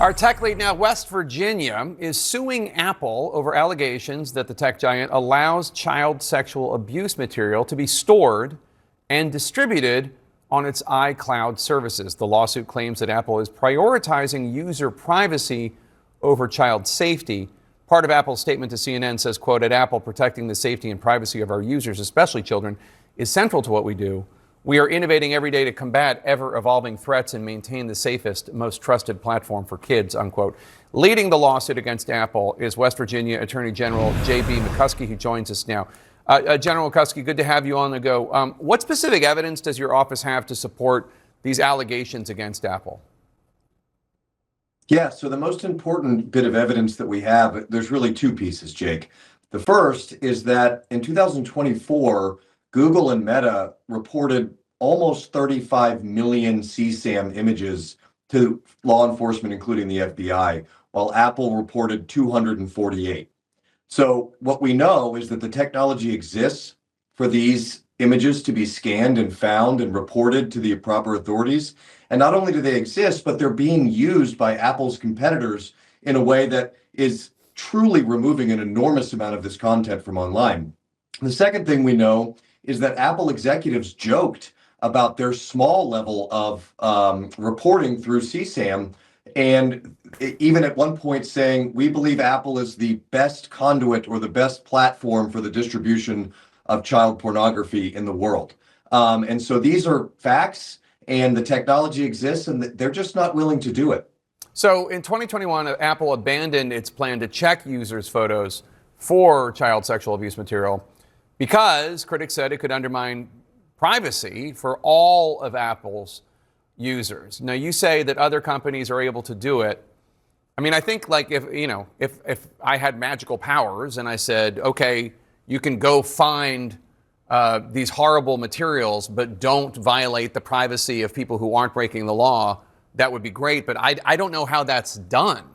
Our tech lead now, West Virginia, is suing Apple over allegations that the tech giant allows child sexual abuse material to be stored and distributed on its iCloud services. The lawsuit claims that Apple is prioritizing user privacy over child safety. Part of Apple's statement to CNN says, quote, "At Apple, protecting the safety and privacy of our users, especially children, is central to what we do. We are innovating every day to combat ever-evolving threats and maintain the safest, most trusted platform for kids," unquote. Leading the lawsuit against Apple is West Virginia Attorney General J.B. McCuskey, who joins us now. General McCuskey, good to have you on the go. What specific evidence does your office have to support these allegations against Apple? Yeah, so the most important bit of evidence that we have, there's really two pieces, Jake. The first is that in 2024, Google and Meta reported almost 35 million CSAM images to law enforcement, including the FBI, while Apple reported 248. So what we know is that the technology exists for these images to be scanned and found and reported to the proper authorities. And not only do they exist, but they're being used by Apple's competitors in a way that is truly removing an enormous amount of this content from online. The second thing we know is that Apple executives joked about their small level of reporting through CSAM, and even at one point saying, "We believe Apple is the best conduit or the best platform for the distribution of child pornography in the world." And so these are facts, and the technology exists, and they're just not willing to do it. So in 2021, Apple abandoned its plan to check users' photos for child sexual abuse material because critics said it could undermine privacy for all of Apple's users. Now, you say that other companies are able to do it. I mean, I think like if I had magical powers and I said, okay, you can go find these horrible materials, but don't violate the privacy of people who aren't breaking the law, that would be great. But I don't know how that's done.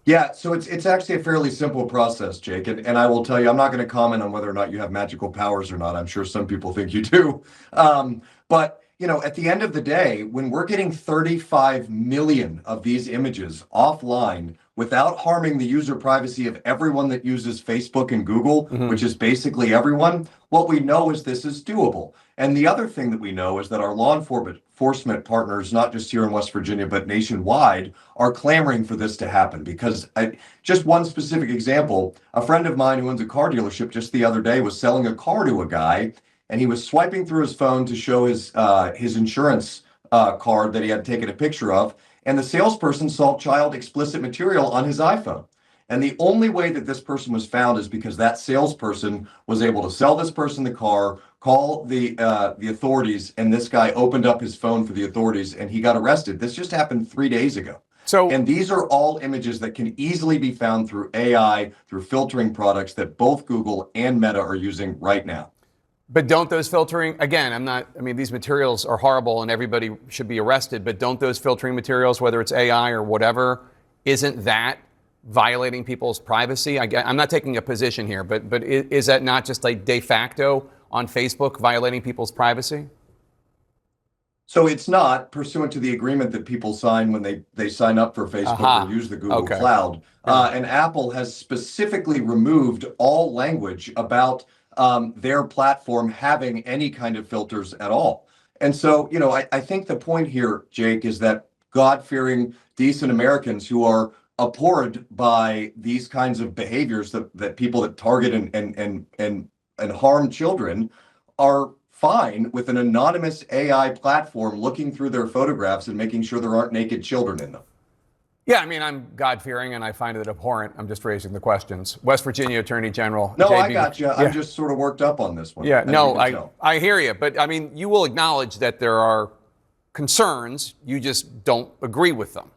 Yeah, so it's actually a fairly simple process, Jake. And I will tell you, I'm not going to comment on whether or not you have magical powers or not. I'm sure some people think you do. But at the end of the day, when we're getting 35 million of these images offline without harming the user privacy of everyone that uses Facebook and Google, which is basically everyone, what we know is this is doable. And the other thing that we know is that our law enforcement partners, not just here in West Virginia, but nationwide, are clamoring for this to happen. Because just one specific example, a friend of mine who owns a car dealership just the other day was selling a car to a guy, and he was swiping through his phone to show his insurance card that he had taken a picture of, and the salesperson saw child explicit material on his iPhone. And the only way that this person was found is because that salesperson was able to sell this person the car, call the authorities, and this guy opened up his phone for the authorities, and he got arrested. This just happened 3 days ago. And these are all images that can easily be found through AI, through filtering products that both Google and Meta are using right now. But don't those filtering, again, these materials are horrible and everybody should be arrested, but don't those filtering materials, whether it's AI or whatever, isn't that violating people's privacy? I'm not taking a position here, but is that not just like de facto on Facebook violating people's privacy? So it's not pursuant to the agreement that people sign when they sign up for Facebook or use the Google Cloud. And Apple has specifically removed all language about their platform having any kind of filters at all. And so, I think the point here, Jake, is that God-fearing, decent Americans who are abhorred by these kinds of behaviors that people that target and harm children are fine with an anonymous AI platform looking through their photographs and making sure there aren't naked children in them. Yeah, I'm God-fearing and I find it abhorrent. I'm just raising the questions. West Virginia Attorney General. No, JB. I got you. Yeah. I'm just sort of worked up on this one. Yeah, no, I hear you. But you will acknowledge that there are concerns. You just don't agree with them.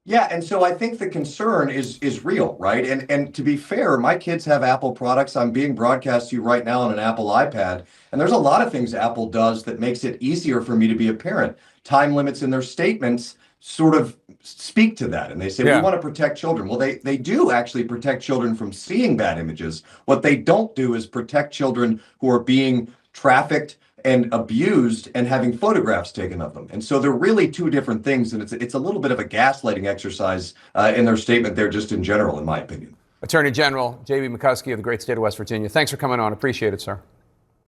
Yeah, and so I think the concern is real, right? And to be fair, my kids have Apple products. I'm being broadcast to you right now on an Apple iPad. And there's a lot of things Apple does that makes it easier for me to be a parent. Time limits in their statements sort of speak to that. And they say, we want to protect children. Well, they do actually protect children from seeing bad images. What they don't do is protect children who are being trafficked and abused and having photographs taken of them. And so they're really two different things. And it's a little bit of a gaslighting exercise in their statement there, just in general, in my opinion. Attorney General J.B. McCuskey of the great state of West Virginia. Thanks for coming on. Appreciate it, sir.